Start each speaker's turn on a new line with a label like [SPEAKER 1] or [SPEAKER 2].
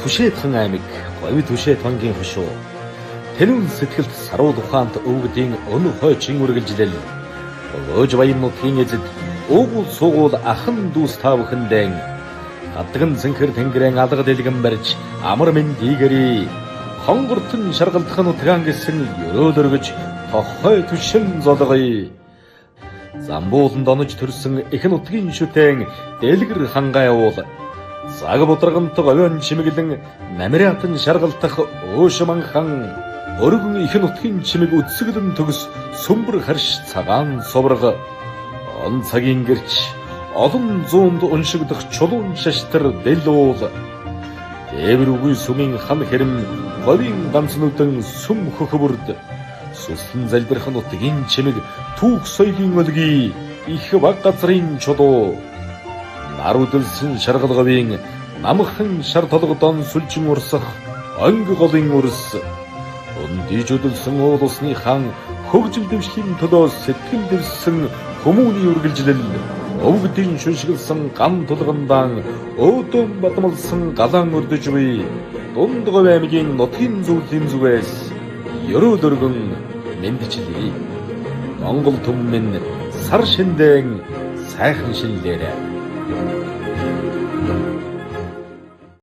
[SPEAKER 1] Түшээдхан аймаг Говь Түшээд бангийн хошуу Тэнүүн сэтгэлд саруу ухаант өвгдийн өнө хойчин үргэлжлэл өөж баян нутгийн эзэд уугуул суугуул ахан дүүс таавхандэн гадагн зэнхэр тэнгэрэн алга дэлгэн барьж амар мэндийгэрий хонгортон шаргалдах нутгаан гэсэн өрөөлөргөж тохой түшин золгоё. Замбууланд онож төрсөн их нутгийн шүтэн дэлгэр хангай уул цаг бодрогонт говьон чимэглэн намиратан шаргалтах өөшманхан өргөн их нутгийн чимэг үдсгэлэн төгс сүмбэр харш цагаан соврго он цагийн гэрч олон зуунд уншигдах чулуун шаштар дэлүүл дээвэр үгүй сүмийн хан хэрэм говийн ганцнуудын сүм хөхөвөрд сүслэн залбирх нутгийн чимэг түүх соёлын өлгий их баг газрын чулуу наруудэлсэн шаргалговийн намхан шар толгодон сүлжин урсах онг голын урс өндийжүүдэлсэн уулсны хан хөгжил дэвшхийн төлөө сэтгэл дэвссэн хүмүүний үргэлжлэл өвгдийн шүншгэлсэн ган тулгандаан өөдөн батмалсан галаан өрдөж буй дунд Говь аймгийн нутгийн зөвлөлийн зүгээс ерөөдөргөн мэндчилье. Монгол түмэн сар шиндэн сайхан шинлээрээ